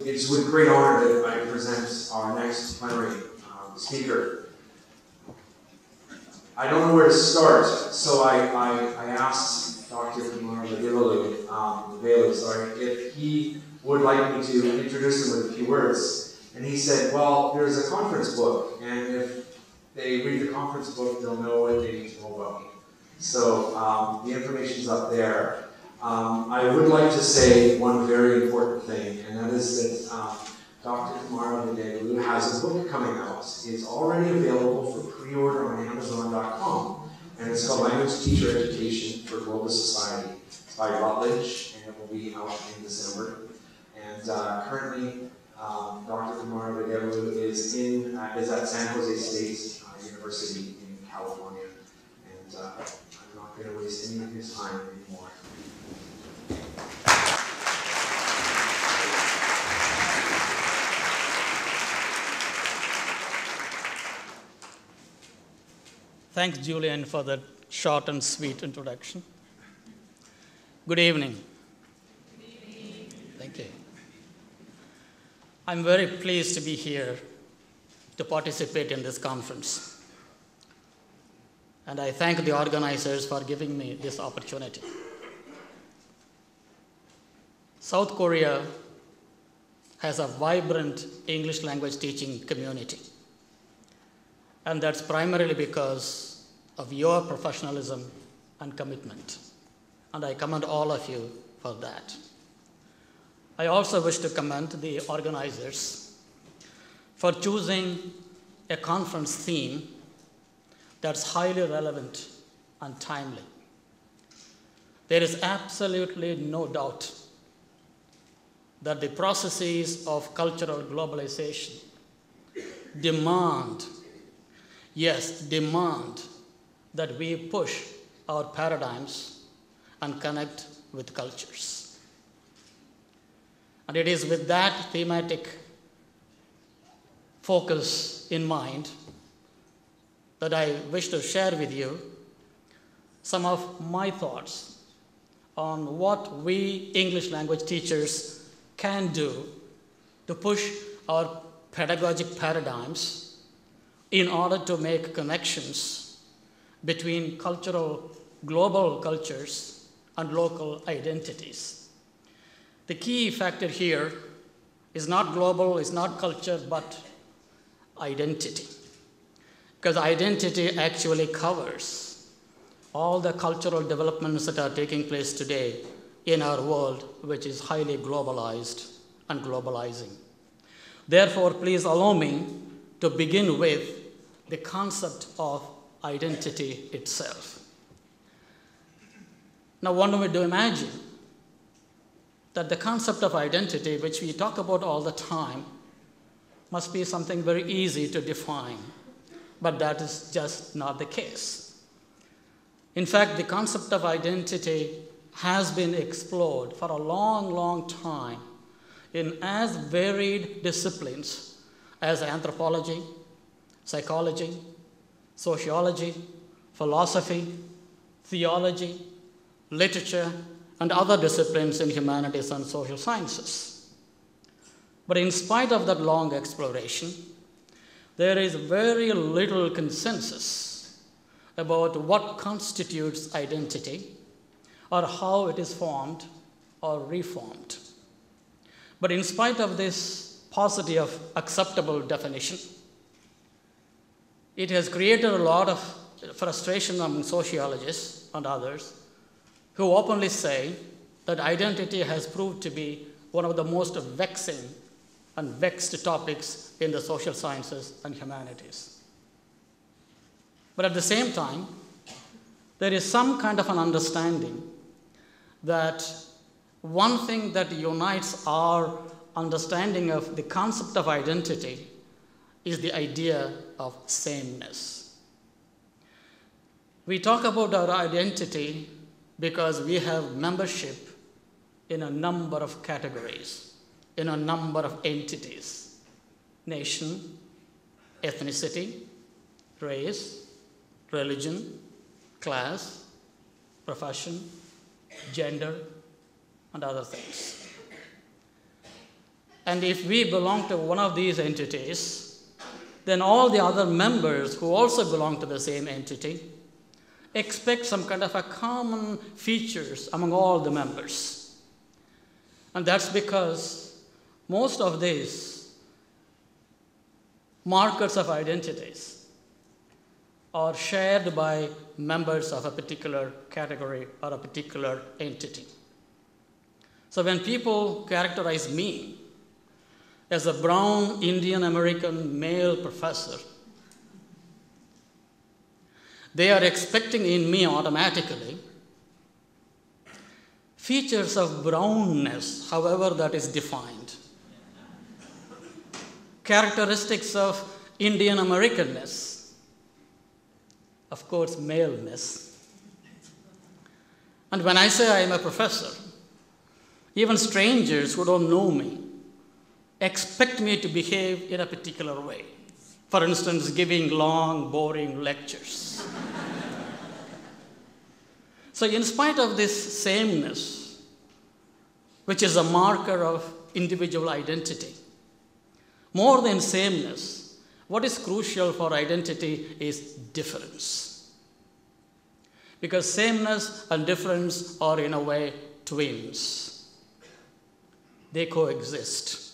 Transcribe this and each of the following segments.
It's with great honor that I present our next plenary speaker. I don't know where to start, so I asked Dr. Kumar Velu, if he would like me to introduce him with a few words. And he said, well, there's a conference book, and if they read the conference book, they'll know what they need to know about me. So the information's up there. I would like to say one very important thing, and that is that Dr. Kumar Velu has a book coming out. It's already available for pre-order on Amazon.com, and it's called Language Teacher Education for Global Society. It's by Routledge, and it will be out in December. And currently, Dr. Kumar Velu is at San Jose State University in California, and I'm not going to waste any of his time anymore. Thanks, Julian, for that short and sweet introduction. Good evening. Good evening. Thank you. I'm very pleased to be here to participate in this conference. And I thank the organizers for giving me this opportunity. South Korea has a vibrant English language teaching community. And that's primarily because of your professionalism and commitment. And I commend all of you for that. I also wish to commend the organizers for choosing a conference theme that's highly relevant and timely. There is absolutely no doubt that the processes of cultural globalization demand that we push our paradigms and connect with cultures. And it is with that thematic focus in mind that I wish to share with you some of my thoughts on what we English language teachers can do to push our pedagogic paradigms in order to make connections between global cultures and local identities. The key factor here is not global, is not culture, but identity. Because identity actually covers all the cultural developments that are taking place today in our world, which is highly globalized and globalizing. Therefore, please allow me to begin with the concept of identity itself. Now, one would imagine that the concept of identity, which we talk about all the time, must be something very easy to define, but that is just not the case. In fact, the concept of identity has been explored for a long, long time in as varied disciplines as anthropology, psychology, sociology, philosophy, theology, literature, and other disciplines in humanities and social sciences. But in spite of that long exploration, there is very little consensus about what constitutes identity or how it is formed or reformed. But in spite of this paucity of acceptable definition, it has created a lot of frustration among sociologists and others who openly say that identity has proved to be one of the most vexing and vexed topics in the social sciences and humanities. But at the same time, there is some kind of an understanding that one thing that unites our understanding of the concept of identity is the idea of sameness. We talk about our identity because we have membership in a number of categories, in a number of entities: nation, ethnicity, race, religion, class, profession, gender, and other things. And if we belong to one of these entities, then all the other members who also belong to the same entity expect some kind of a common features among all the members. And that's because most of these markers of identities are shared by members of a particular category or a particular entity. So when people characterize me as a brown Indian American male professor, they are expecting in me automatically features of brownness, however that is defined, characteristics of Indian Americanness, of course, maleness. And when I say I am a professor, even strangers who don't know me expect me to behave in a particular way. For instance, giving long, boring lectures. So in spite of this sameness, which is a marker of individual identity, more than sameness, what is crucial for identity is difference. Because sameness and difference are in a way twins. They coexist.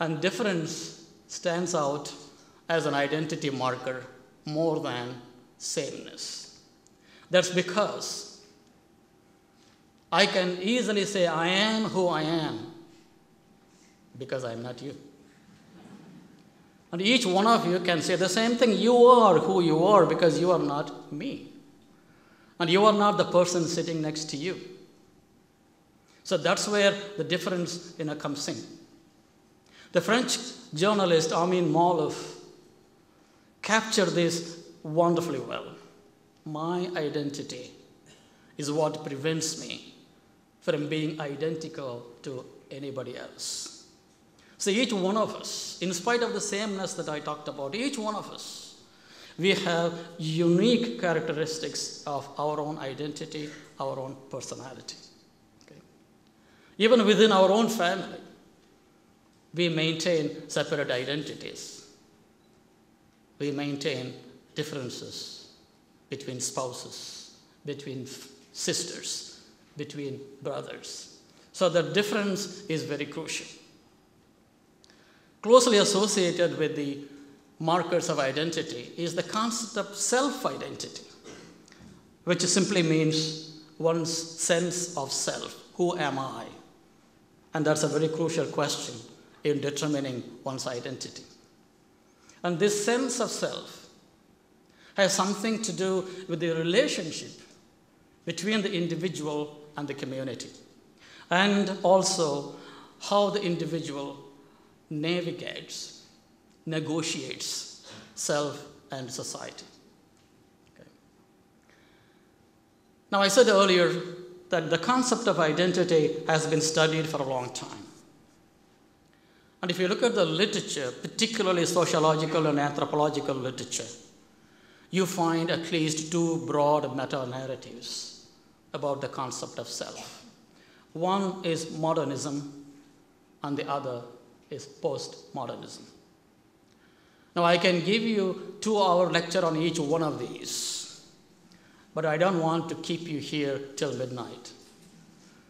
And difference stands out as an identity marker more than sameness. That's because I can easily say I am who I am because I'm not you. And each one of you can say the same thing. You are who you are because you are not me. And you are not the person sitting next to you. So that's where the difference comes in. The French journalist Amin Maalouf captured this wonderfully well. My identity is what prevents me from being identical to anybody else. So each one of us, in spite of the sameness that I talked about, each one of us, we have unique characteristics of our own identity, our own personality. Okay? Even within our own family, we maintain separate identities. We maintain differences between spouses, between sisters, between brothers. So the difference is very crucial. Closely associated with the markers of identity is the concept of self-identity, which simply means one's sense of self. Who am I? And that's a very crucial question in determining one's identity. And this sense of self has something to do with the relationship between the individual and the community, and also how the individual navigates, negotiates self and society. Okay. Now, I said earlier that the concept of identity has been studied for a long time. And if you look at the literature, particularly sociological and anthropological literature, you find at least two broad meta-narratives about the concept of self. One is modernism, and the other is postmodernism. Now, I can give you a 2-hour lecture on each one of these, but I don't want to keep you here till midnight.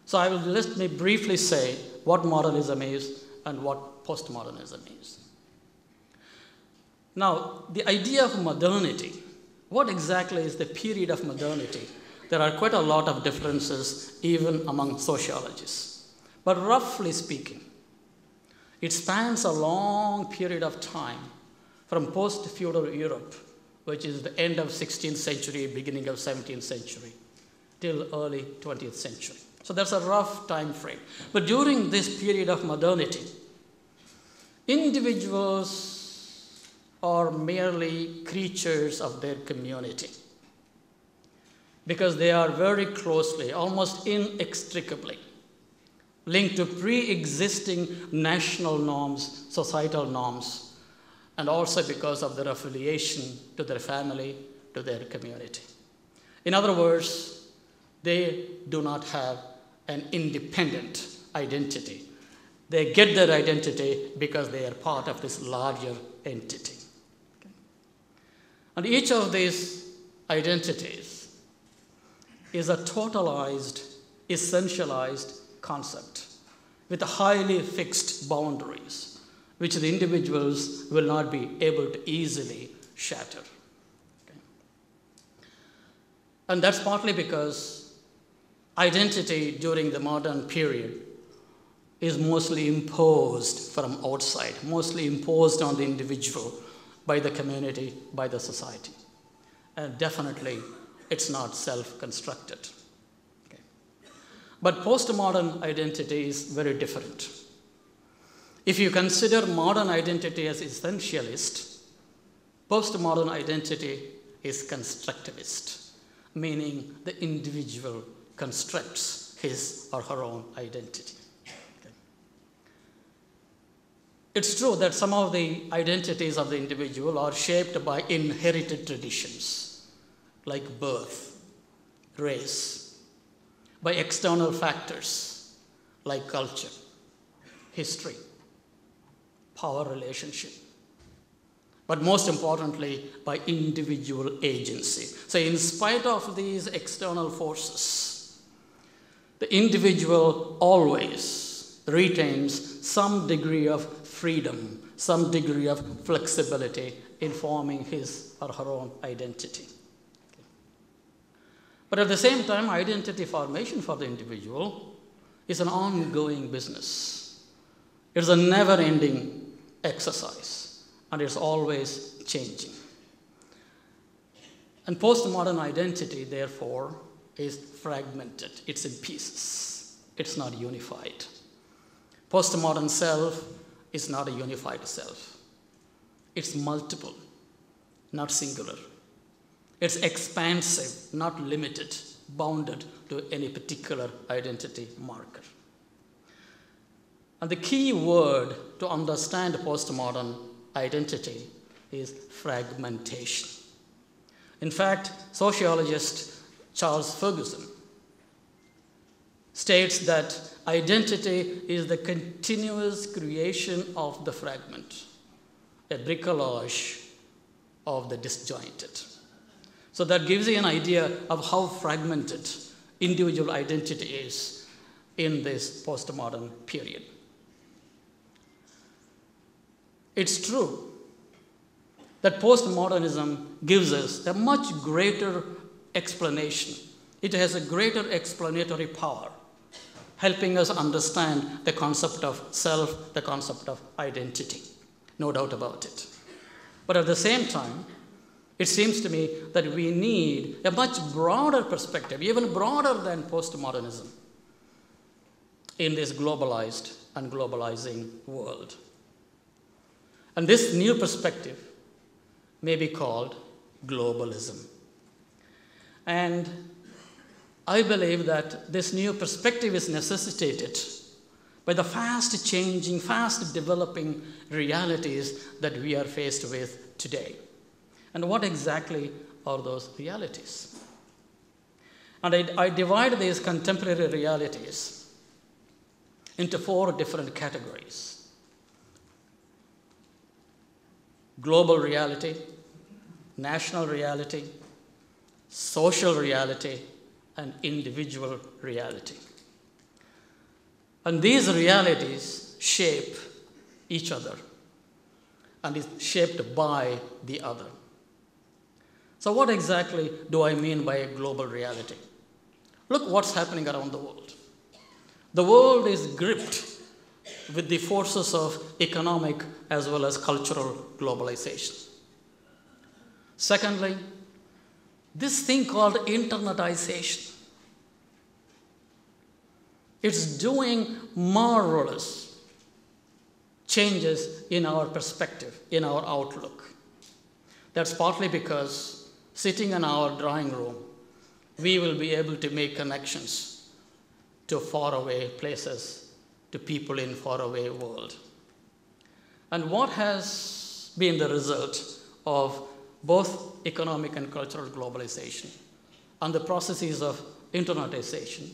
So I will let me briefly say what modernism is and what postmodernism is. Now, the idea of modernity, what exactly is the period of modernity? There are quite a lot of differences even among sociologists. But roughly speaking, it spans a long period of time from post-feudal Europe, which is the end of 16th century, beginning of 17th century, till early 20th century. So that's a rough time frame. But during this period of modernity, individuals are merely creatures of their community because they are very closely, almost inextricably, linked to pre-existing national norms, societal norms, and also because of their affiliation to their family, to their community. In other words, they do not have an independent identity. They get their identity because they are part of this larger entity. Okay. And each of these identities is a totalized, essentialized concept with highly fixed boundaries, which the individuals will not be able to easily shatter. Okay. And that's partly because identity during the modern period is mostly imposed from outside, mostly imposed on the individual by the community, by the society. And definitely, it's not self-constructed. Okay. But postmodern identity is very different. If you consider modern identity as essentialist, postmodern identity is constructivist, meaning the individual constructs his or her own identity. Okay. It's true that some of the identities of the individual are shaped by inherited traditions, like birth, race, by external factors, like culture, history, power relationship, but most importantly, by individual agency. So in spite of these external forces, the individual always retains some degree of freedom, some degree of flexibility in forming his or her own identity. Okay. But at the same time, identity formation for the individual is an ongoing business. It's a never-ending exercise, and it's always changing. And postmodern identity, therefore, is fragmented. It's in pieces. It's not unified. Postmodern self is not a unified self. It's multiple, not singular. It's expansive, not limited, bounded to any particular identity marker. And the key word to understand postmodern identity is fragmentation. In fact, sociologist Charles Ferguson states that identity is the continuous creation of the fragment, a bricolage of the disjointed. So that gives you an idea of how fragmented individual identity is in this postmodern period. It's true that postmodernism gives us a much greater explanation. It has a greater explanatory power, helping us understand the concept of self, the concept of identity. No doubt about it. But at the same time, it seems to me that we need a much broader perspective, even broader than postmodernism, in this globalized and globalizing world. And this new perspective may be called globalism. And I believe that this new perspective is necessitated by the fast changing, fast developing realities that we are faced with today. And what exactly are those realities? And I divide these contemporary realities into 4 different categories. Global reality, national reality, social reality, and individual reality. And these realities shape each other and is shaped by the other. So what exactly do I mean by a global reality? Look what's happening around the world. The world is gripped with the forces of economic as well as cultural globalization. Secondly, this thing called internetization. It's doing marvelous changes in our perspective, in our outlook. That's partly because sitting in our drawing room, we will be able to make connections to faraway places, to people in faraway world. And what has been the result of both economic and cultural globalization and the processes of internetization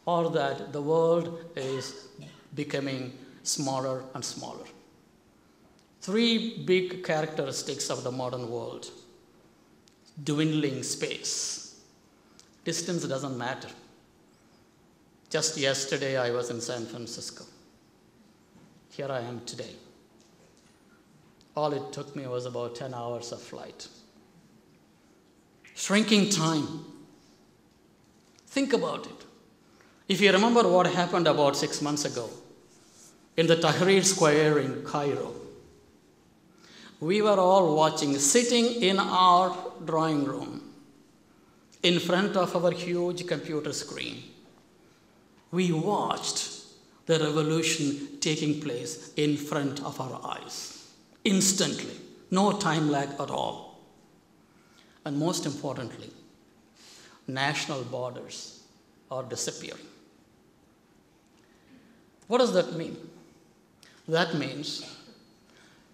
are that the world is becoming smaller and smaller. Three big characteristics of the modern world: dwindling space. Distance doesn't matter. Just yesterday I was in San Francisco. Here I am today. All it took me was about 10 hours of flight. Shrinking time. Think about it. If you remember what happened about 6 months ago in the Tahrir Square in Cairo, we were all watching, sitting in our drawing room, in front of our huge computer screen. We watched the revolution taking place in front of our eyes, instantly, no time lag at all. And most importantly, national borders are disappearing. What does that mean? That means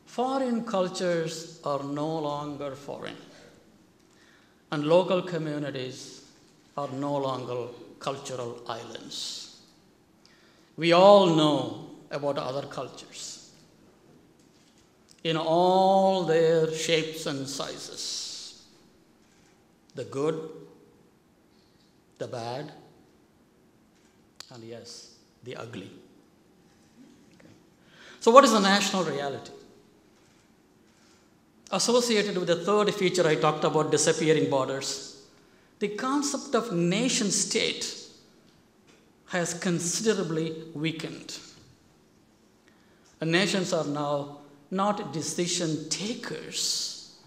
foreign cultures are no longer foreign, and local communities are no longer cultural islands. We all know about other cultures in all their shapes and sizes: the good, the bad, and yes, the ugly. Okay. So what is the national reality? Associated with the third feature I talked about, disappearing borders, the concept of nation state has considerably weakened. And nations are now not decision takers.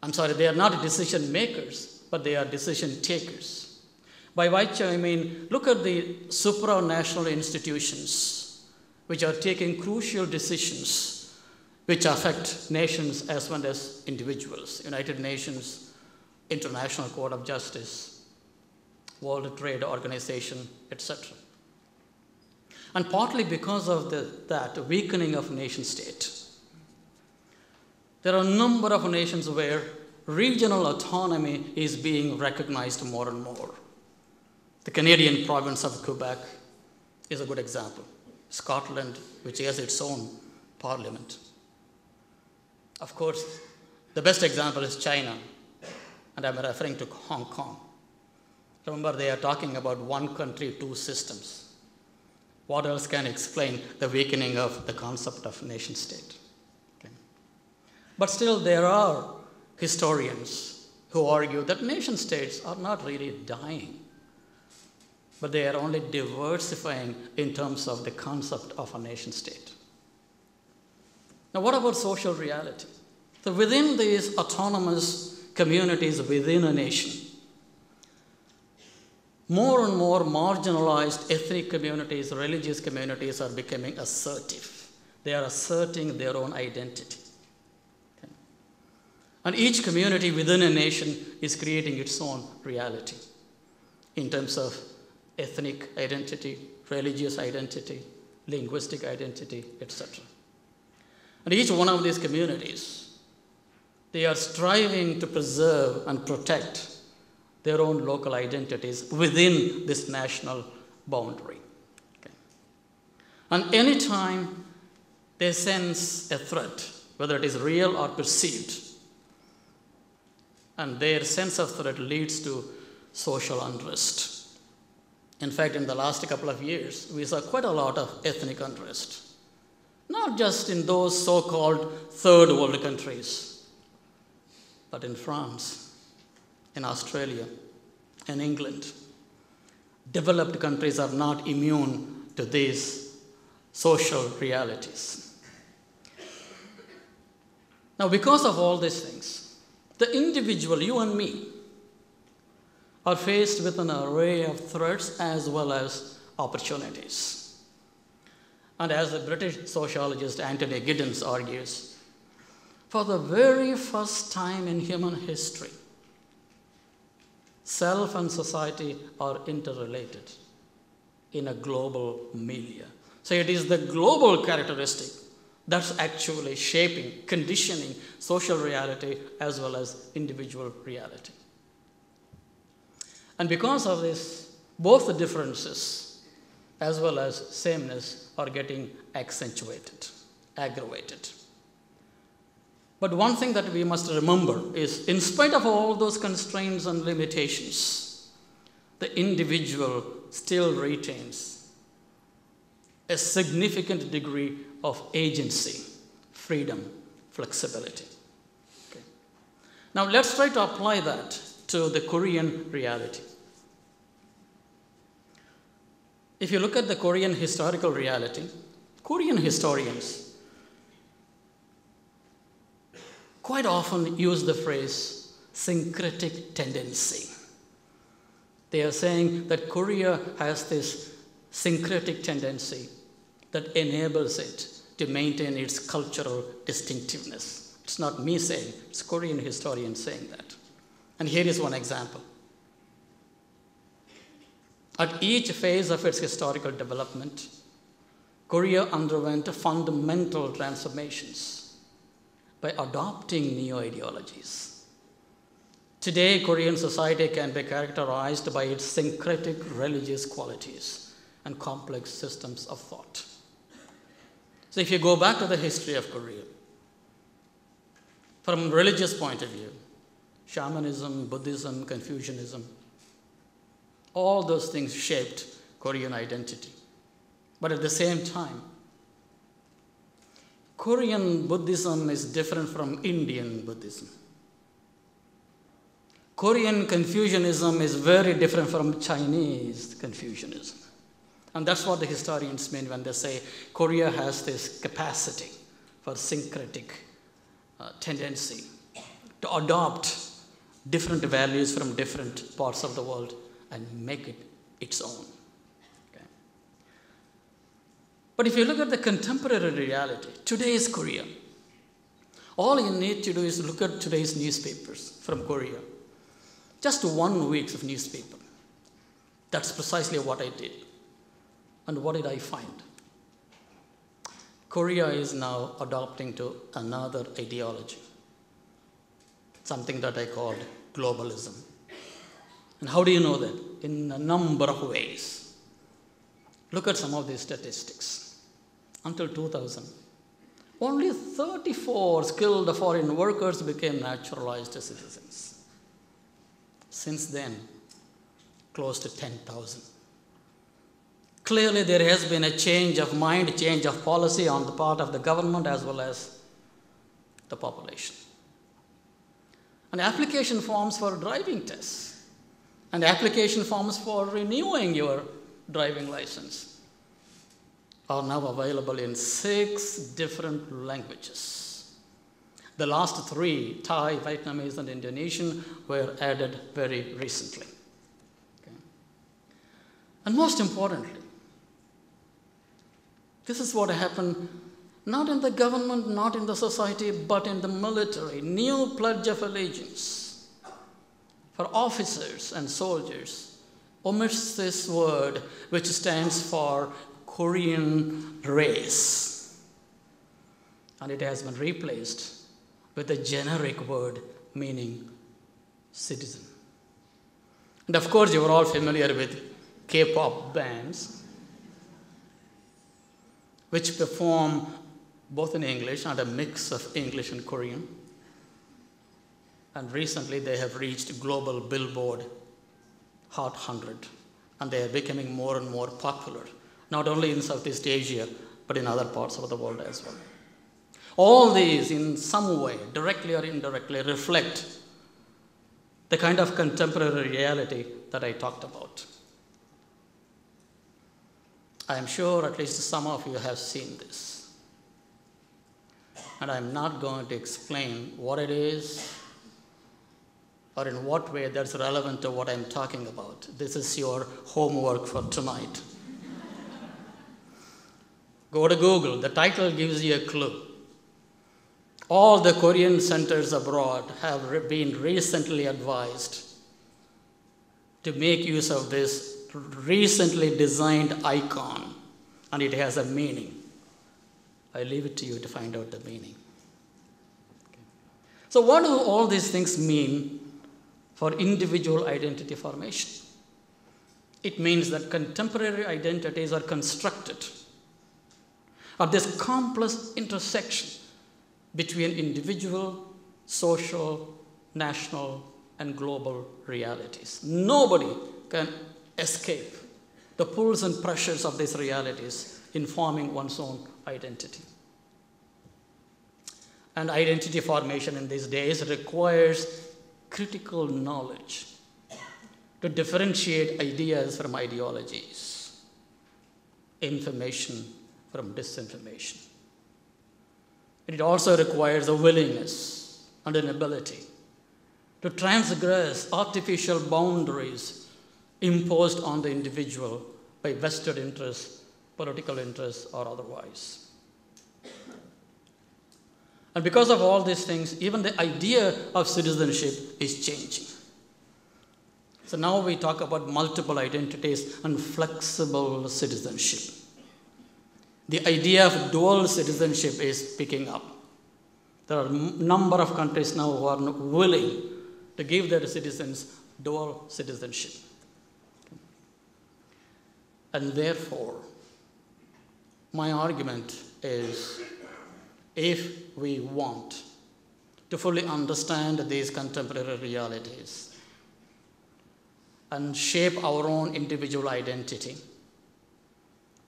They are not decision makers, but they are decision takers. By which I mean, look at the supranational institutions which are taking crucial decisions which affect nations as well as individuals. United Nations, International Court of Justice, World Trade Organization, etc. And partly because of that weakening of nation state, there are a number of nations where regional autonomy is being recognized more and more. The Canadian province of Quebec is a good example. Scotland, which has its own parliament. Of course, the best example is China, and I'm referring to Hong Kong. Remember, they are talking about one country, two systems. What else can explain the weakening of the concept of nation state? Okay. But still, there are historians who argue that nation states are not really dying, but they are only diversifying in terms of the concept of a nation state. Now, what about social reality? So within these autonomous communities within a nation, more and more marginalized ethnic communities, religious communities are becoming assertive. They are asserting their own identity. Okay. And each community within a nation is creating its own reality in terms of ethnic identity, religious identity, linguistic identity, etc. And each one of these communities, they are striving to preserve and protect their own local identities within this national boundary. Okay. And anytime they sense a threat, whether it is real or perceived, and their sense of threat leads to social unrest. In fact, in the last couple of years, we saw quite a lot of ethnic unrest. Not just in those so-called third world countries, but in France, in Australia, in England. Developed countries are not immune to these social realities. Now, because of all these things, the individual, you and me, are faced with an array of threats as well as opportunities. And as the British sociologist Anthony Giddens argues, for the very first time in human history, self and society are interrelated in a global milieu. So it is the global characteristic that's actually shaping, conditioning social reality as well as individual reality. And because of this, both the differences as well as sameness are getting accentuated, aggravated. But one thing that we must remember is, in spite of all those constraints and limitations, the individual still retains a significant degree of agency, freedom, flexibility. Okay. Now let's try to apply that to the Korean reality. If you look at the Korean historical reality, Korean historians quite often use the phrase syncretic tendency. They are saying that Korea has this syncretic tendency that enables it to maintain its cultural distinctiveness. It's not me saying, it's Korean historians saying that. And here is one example. At each phase of its historical development, Korea underwent fundamental transformations by adopting new ideologies. Today, Korean society can be characterized by its syncretic religious qualities and complex systems of thought. So if you go back to the history of Korea, from a religious point of view, shamanism, Buddhism, Confucianism, all those things shaped Korean identity. But at the same time, Korean Buddhism is different from Indian Buddhism. Korean Confucianism is very different from Chinese Confucianism. And that's what the historians mean when they say Korea has this capacity for syncretic tendency to adopt different values from different parts of the world and make it its own. Okay. But if you look at the contemporary reality, today's Korea, all you need to do is look at today's newspapers from Korea. Just 1 week of newspaper. That's precisely what I did. And what did I find? Korea is now adopting to another ideology, something that I called globalism. And how do you know that? In a number of ways. Look at some of these statistics. Until 2000, only 34 skilled foreign workers became naturalized citizens. Since then, close to 10,000. Clearly, there has been a change of mind, change of policy on the part of the government as well as the population. And application forms for driving tests and application forms for renewing your driving license are now available in 6 different languages. The last 3, Thai, Vietnamese, and Indonesian, were added very recently. Okay. And most importantly, this is what happened not in the government, not in the society, but in the military. New pledge of allegiance for officers and soldiers omits this word which stands for Korean race. And it has been replaced with a generic word meaning citizen. And of course, you are all familiar with K-pop bands, which perform both in English and a mix of English and Korean. And recently they have reached global Billboard Hot 100, and they are becoming more and more popular, not only in Southeast Asia, but in other parts of the world as well. All these, in some way, directly or indirectly, reflect the kind of contemporary reality that I talked about. I am sure at least some of you have seen this. And I'm not going to explain what it is or in what way that's relevant to what I'm talking about. This is your homework for tonight. Go to Google. The title gives you a clue. All the Korean centers abroad have been recently advised to make use of this recently designed icon, and it has a meaning. I leave it to you to find out the meaning. Okay. So what do all these things mean for individual identity formation? It means that contemporary identities are constructed at this complex intersection between individual, social, national, and global realities. Nobody can escape the pulls and pressures of these realities in forming one's own identity. And identity formation in these days requires critical knowledge to differentiate ideas from ideologies, information from disinformation. It also requires a willingness and an ability to transgress artificial boundaries imposed on the individual by vested interests, political interests, or otherwise. And because of all these things, even the idea of citizenship is changing. So now we talk about multiple identities and flexible citizenship. The idea of dual citizenship is picking up. There are a number of countries now who are willing to give their citizens dual citizenship. And therefore, my argument is, if we want to fully understand these contemporary realities and shape our own individual identity,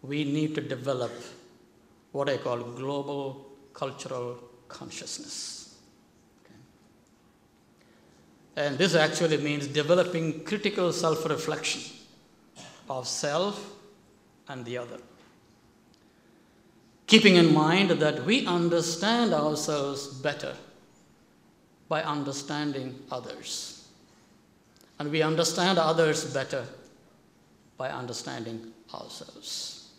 we need to develop what I call global cultural consciousness. Okay. And this actually means developing critical self-reflection of self and the other. Keeping in mind that we understand ourselves better by understanding others. And we understand others better by understanding ourselves.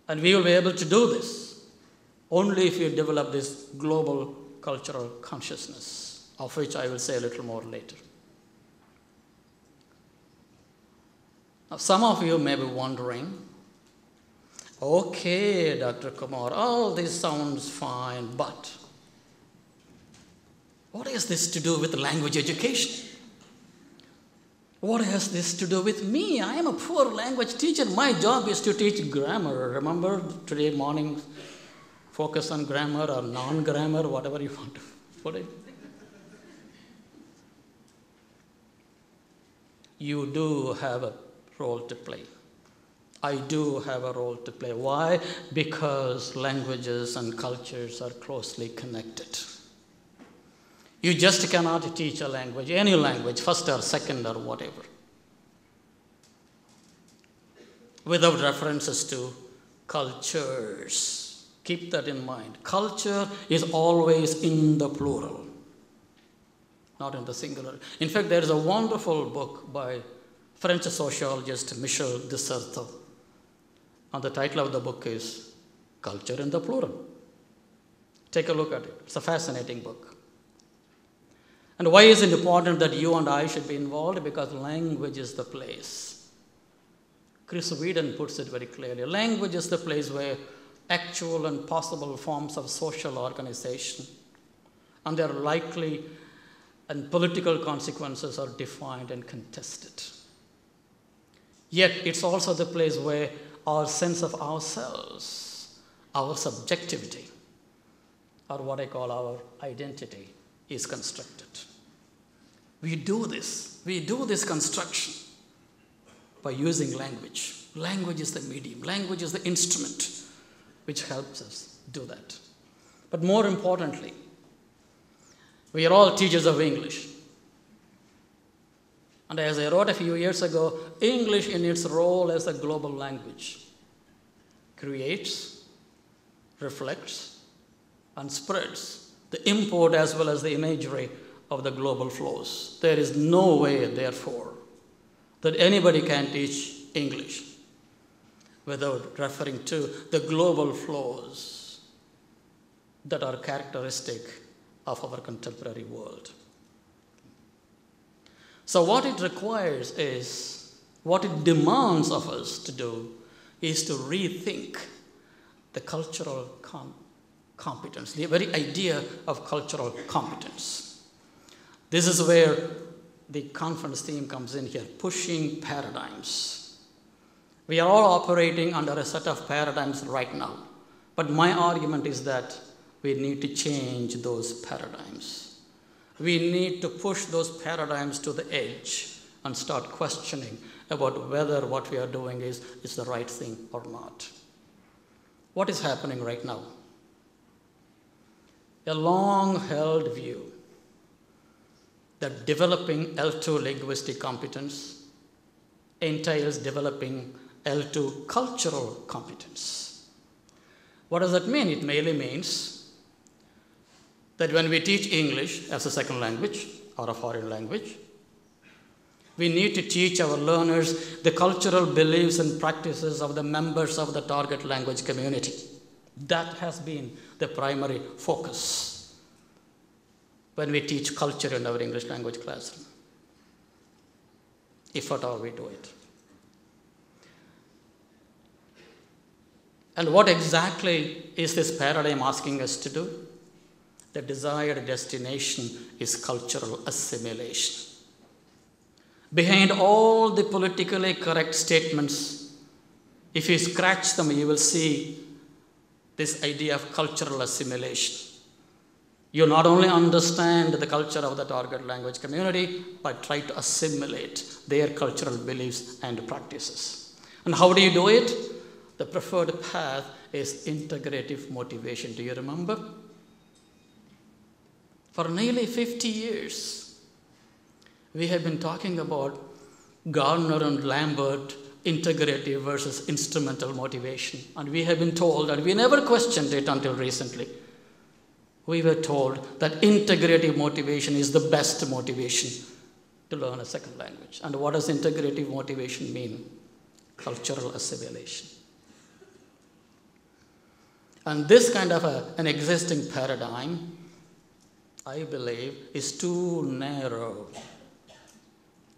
And we will be able to do this only if we develop this global cultural consciousness, of which I will say a little more later. Now, some of you may be wondering, okay, Dr. Kumar, all this sounds fine, but what has this to do with language education? What has this to do with me? I am a poor language teacher. My job is to teach grammar. Remember today morning, focus on grammar or non-grammar, whatever you want to put it. You do have a role to play. I do have a role to play. Why? Because languages and cultures are closely connected. You just cannot teach a language, any language, first or second or whatever, without references to cultures. Keep that in mind. Culture is always in the plural, not in the singular. In fact, there is a wonderful book by French sociologist Michel de Certeau. And the title of the book is Culture in the Plural. Take a look at it. It's a fascinating book. And why is it important that you and I should be involved? Because language is the place. Chris Whedon puts it very clearly. Language is the place where actual and possible forms of social organization and their likely and political consequences are defined and contested. Yet it's also the place where our sense of ourselves, our subjectivity, or what I call our identity, is constructed. We do this construction by using language. Language is the medium, language is the instrument which helps us do that. But more importantly, we are all teachers of English. And as I wrote a few years ago, English in its role as a global language creates, reflects, and spreads the import as well as the imagery of the global flows. There is no way, therefore, that anybody can teach English without referring to the global flows that are characteristic of our contemporary world. So what it requires is, what it demands of us to do is to rethink the cultural competence, the very idea of cultural competence. This is where the conference theme comes in here, pushing paradigms. We are all operating under a set of paradigms right now. But my argument is that we need to change those paradigms. We need to push those paradigms to the edge and start questioning about whether what we are doing is the right thing or not. What is happening right now? A long-held view that developing L2 linguistic competence entails developing L2 cultural competence. What does that mean? It merely means that when we teach English as a second language or a foreign language, we need to teach our learners the cultural beliefs and practices of the members of the target language community. That has been the primary focus when we teach culture in our English language classroom, if at all we do it. And what exactly is this paradigm asking us to do? The desired destination is cultural assimilation. Behind all the politically correct statements, if you scratch them, you will see this idea of cultural assimilation. You not only understand the culture of the target language community, but try to assimilate their cultural beliefs and practices. And how do you do it? The preferred path is integrative motivation. Do you remember? For nearly 50 years, we have been talking about Gardner and Lambert integrative versus instrumental motivation. And we have been told, and we never questioned it until recently, we were told that integrative motivation is the best motivation to learn a second language. And what does integrative motivation mean? Cultural assimilation. And this kind of an existing paradigm, I believe, is too narrow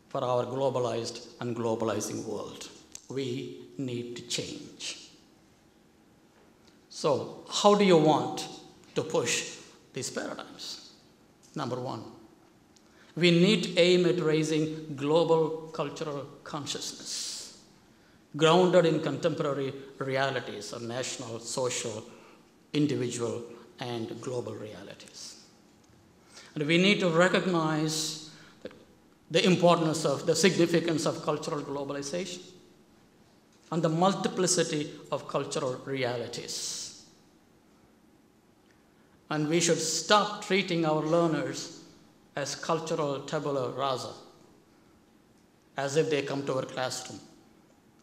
for our globalized and globalizing world. We need to change. So, how do you want to push these paradigms? Number one, we need to aim at raising global cultural consciousness, grounded in contemporary realities of national, social, individual, and global realities. And we need to recognize the importance of, the significance of cultural globalization and the multiplicity of cultural realities. And we should stop treating our learners as cultural tabula rasa, as if they come to our classroom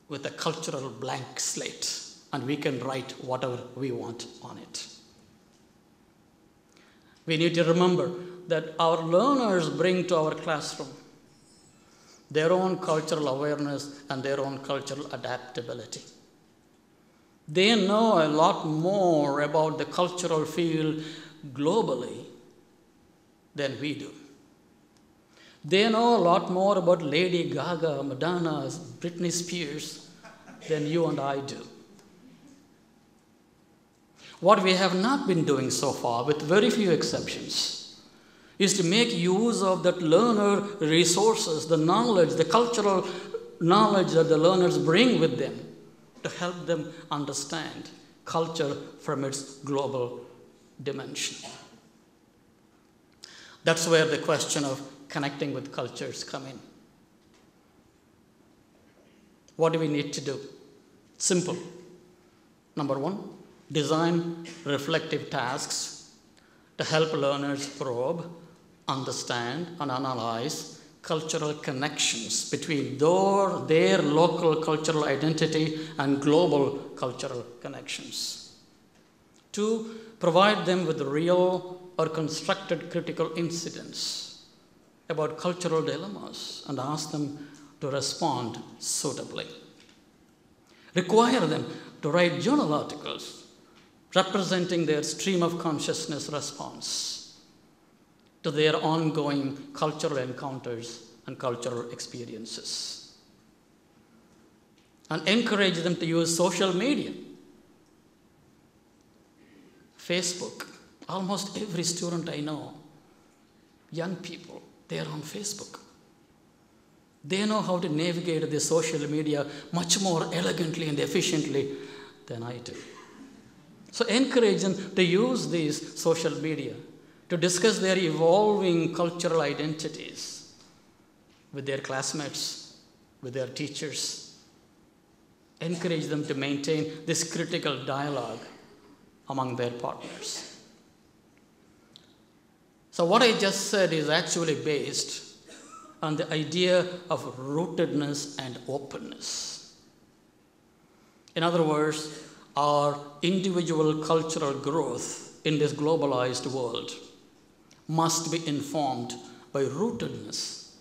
with a cultural blank slate and we can write whatever we want on it. We need to remember that our learners bring to our classroom their own cultural awareness and their own cultural adaptability. They know a lot more about the cultural field globally than we do. They know a lot more about Lady Gaga, Madonna, Britney Spears than you and I do. What we have not been doing so far, with very few exceptions, is to make use of that learner resources, the knowledge, the cultural knowledge that the learners bring with them to help them understand culture from its global dimension. That's where the question of connecting with cultures come in. What do we need to do? Simple. Number one, design reflective tasks to help learners probe, understand, and analyze cultural connections between their local cultural identity and global cultural connections. Two, provide them with real or constructed critical incidents about cultural dilemmas and ask them to respond suitably. Require them to write journal articles representing their stream of consciousness response to their ongoing cultural encounters and cultural experiences. And encourage them to use social media. Facebook. Almost every student I know, young people, they are on Facebook. They know how to navigate the social media much more elegantly and efficiently than I do. So encourage them to use these social media to discuss their evolving cultural identities with their classmates, with their teachers. Encourage them to maintain this critical dialogue among their partners. So what I just said is actually based on the idea of rootedness and openness. In other words, our individual cultural growth in this globalized world must be informed by rootedness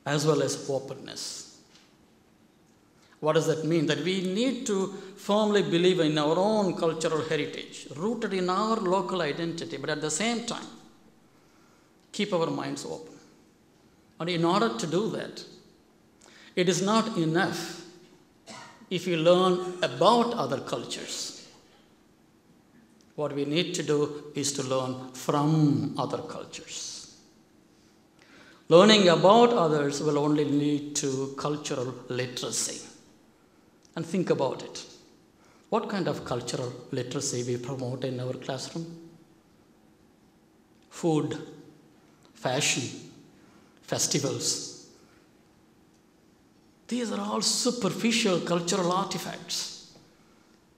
as well as openness. What does that mean? That we need to firmly believe in our own cultural heritage, rooted in our local identity, but at the same time, keep our minds open. And in order to do that, it is not enough if you learn about other cultures. What we need to do is to learn from other cultures. Learning about others will only lead to cultural literacy. And think about it. What kind of cultural literacy we promote in our classroom? Food, fashion, festivals. These are all superficial cultural artifacts.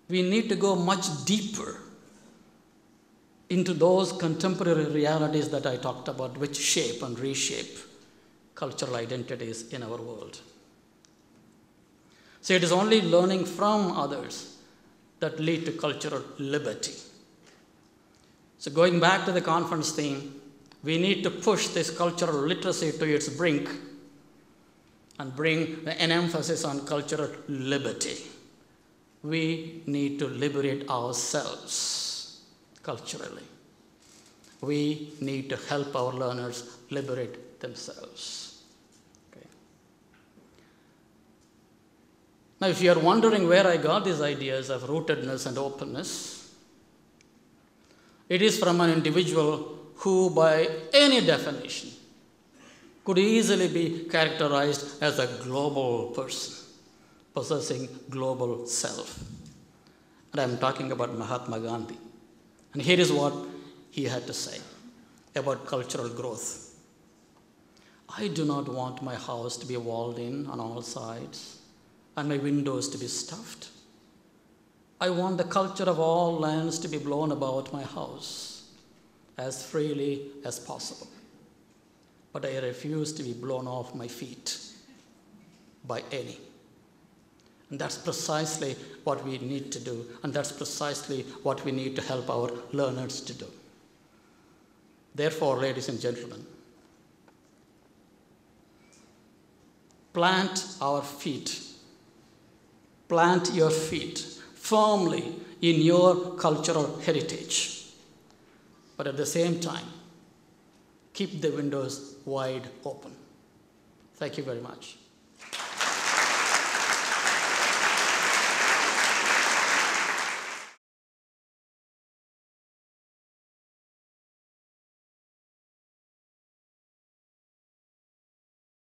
We need to go much deeper into those contemporary realities that I talked about, which shape and reshape cultural identities in our world. So it is only learning from others that lead to cultural liberty. So going back to the conference theme, we need to push this cultural literacy to its brink and bring an emphasis on cultural liberty. We need to liberate ourselves culturally. We need to help our learners liberate themselves. Okay. Now, if you are wondering where I got these ideas of rootedness and openness, it is from an individual who, by any definition, could easily be characterized as a global person, possessing global self. And I'm talking about Mahatma Gandhi. And here is what he had to say about cultural growth. I do not want my house to be walled in on all sides and my windows to be stuffed. I want the culture of all lands to be blown about my house as freely as possible. But I refuse to be blown off my feet by any. And that's precisely what we need to do, and that's precisely what we need to help our learners to do. Therefore, ladies and gentlemen, plant your feet firmly in your cultural heritage. But at the same time, keep the windows wide open. Thank you very much.